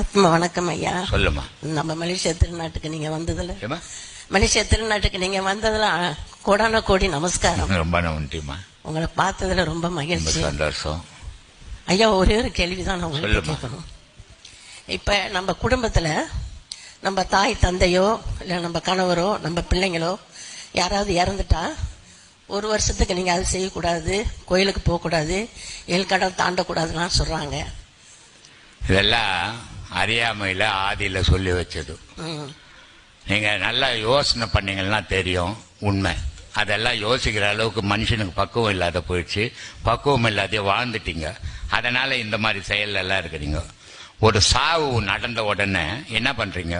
ஆத்மா வணக்கம் ஐயா. சொல்லுமா. நம்ம மலேசியா திருநாட்டுக்கு நீங்க வந்ததுல மலேசியா திருநாட்டுக்கு நீங்க வந்ததுல கோடான கோடி நமஸ்காரம். ரொம்ப நன்றிமா. உங்களை பார்த்ததுல ரொம்ப மகிழ்ச்சி, சந்தோஷம். ஐயா. ஒரே ஒரு கேள்விதான் நான் உங்களுக்கு கேட்கணும். இப்ப நம்ம குடும்பத்துல நம்ம தாய் தந்தையோ இல்ல நம்ம கணவரோ நம்ம பிள்ளைங்களோ யாராவது இறந்துட்டா ஒரு வருஷத்துக்கு நீங்க அது செய்யக்கூடாது, கோயிலுக்கு போகக்கூடாது, ஏழ்கடல் தாண்டக்கூடாதுன்னு சொல்றாங்க. இதெல்லாம் அறியாமையில ஆதியில சொல்லி வச்சது. நீங்க நல்லா யோசனை பண்ணீங்கன்னா தெரியும் உண்மை. அதெல்லாம் யோசிக்கிற அளவுக்கு மனுஷனுக்கு பக்குவம் இல்லாத போயிடுச்சு. பக்குவம் இல்லாத வாழ்ந்துட்டீங்க. அதனால இந்த மாதிரி செயல் எல்லாம் இருக்கிறீங்க. ஒரு சாவு நடந்த உடனே என்ன பண்றீங்க?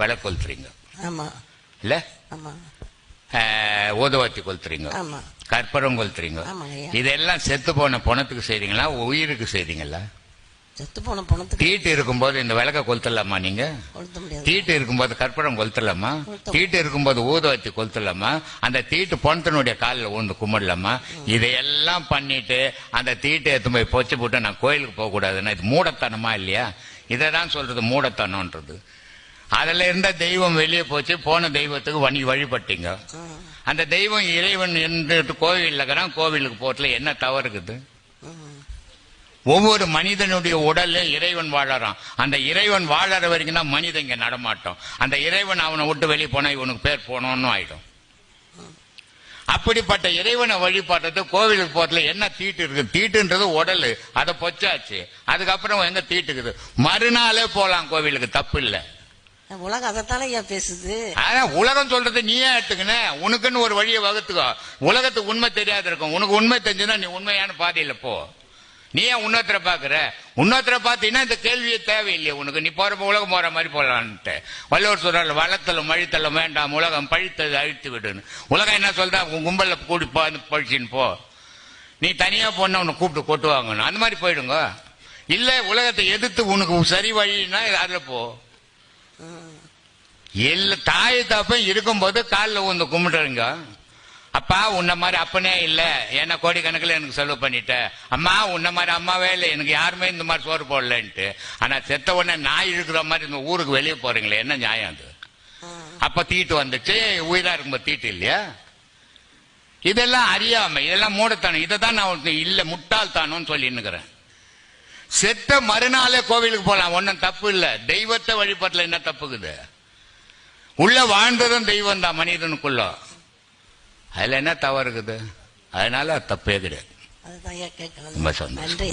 விலை கொளுத்துறீங்க இல்ல? ஊதுவத்தி கொளுத்துறீங்க, கற்பூரம் கொளுத்துறீங்க. இதெல்லாம் செத்து போன பணத்துக்கு செய்றீங்களா, உயிருக்கு செய்றீங்களா? செத்து போன பணத்துக்கு. தீட்டு இருக்கும்போது இந்த விளக்க கொளுத்தலாமா? நீங்க தீட்டு இருக்கும்போது கற்பூரம் கொளுத்தலாமா? தீட்டு இருக்கும்போது ஊதுவத்தி கொளுத்தலாமா? அந்த தீட்டு பணத்தினுடைய காலில் ஊந்து கும்பிடலாமா? இதையெல்லாம் பண்ணிட்டு அந்த தீட்டு எடுத்து போய் பொச்சு போட்டு நான் கோயிலுக்கு போக கூடாதுன்னா இது மூடத்தனமா இல்லையா? இதைதான் சொல்றது மூடத்தனம்ன்றது. அதுல இருந்த தெய்வம் வெளியே போச்சு. போன தெய்வத்துக்கு வழிபட்டீங்க. அந்த தெய்வம் இறைவன் என்று கோவில் கோவிலுக்கு போறதுல என்ன தவறு இருக்குது? ஒவ்வொரு மனிதனுடைய உடல்ல இறைவன் வாழறான். அந்த இறைவன் வாழற வரைக்கும் தான் மனிதன் இங்க நடமாட்டோம். அந்த இறைவன் அவனை விட்டு வெளியே போனா இவனுக்கு பேர் போனோம்னு ஆயிடும். அப்படிப்பட்ட இறைவனை வழிபாடுறது கோவிலுக்கு போறதுல என்ன தீட்டு இருக்கு? தீட்டுன்றது உடல், அதை பொச்சாச்சு. அதுக்கப்புறம் எங்க தீட்டுக்குது? மறுநாளே போலாம் கோவிலுக்கு, தப்பு இல்லை. உலகம் அதைத்தானே பேசுது. உலகம் சொல்றது நீயே எடுத்துக்கின. உனக்குன்னு ஒரு வழியை வகுத்துக்கோ. உலகத்துக்கு உண்மை தெரியாது இருக்கும். உனக்கு உண்மை தெரிஞ்சுன்னா நீ உண்மையான பாதையில போ. நீ ஏன் உன்னோத்தரை பாக்குற? உன்னோத்தரை பார்த்தீங்கன்னா இந்த கேள்வியே தேவையில்லையே உனக்கு. நீ போறப்ப உலகம் போற மாதிரி போலான்ட்டு வள்ளுவர் சொல்றாரு, வளத்தலும் அழித்தலும் வேண்டாம், உலகம் பழித்தது அழித்து விடுன்னு. உலகம் என்ன சொல்றா? உன் கும்பல்ல கூடி பழிச்சின்னு போ. நீ தனியா போன உன்னை கூப்பிட்டு கொட்டுவாங்கன்னு அந்த மாதிரி போயிடுங்க. இல்ல உலகத்தை எதிர்த்து உனக்கு சரி வழின்னா அதுல போ. எல்லா தாய் தாப்பம் இருக்கும்போது காலில் வந்து கும்பிடுறீங்க. அப்பா உன்ன மாதிரி அப்பனே இல்ல, ஏன்னா கோடிக்கணக்கில் எனக்கு செலவு பண்ணிட்ட. அம்மா உன்ன மாதிரி அம்மாவே இல்லை, எனக்கு யாருமே இந்த மாதிரி சோறு போடலன்ட்டு. ஆனா செத்த உடனே நாய் இருக்கிற மாதிரி இந்த ஊருக்கு வெளியே போறீங்களே, என்ன நியாயம் அது? அப்ப தீட்டு வந்துச்சு. உயிரா இருக்கும்போது தீட்டு இல்லையா? இதெல்லாம் அறியாமை, இதெல்லாம் மூடத்தானம். இதைதான் நான் இல்ல முட்டாள்தானோன்னு சொல்லின்னுக்கிறேன். செத்த மறுநாளே கோவிலுக்கு போலாம், ஒன்னும் தப்பு இல்ல. தெய்வத்தை வழிபடல என்ன தப்புக்குது? உள்ள வாழ்ந்ததும் தெய்வம் தான் மனிதனுக்குள்ள. அதுல என்ன தவறு இருக்குது? அதனால தப்பே கிடையாது. அதுதான் கேட்கணும். ரொம்ப சந்தோஷம்.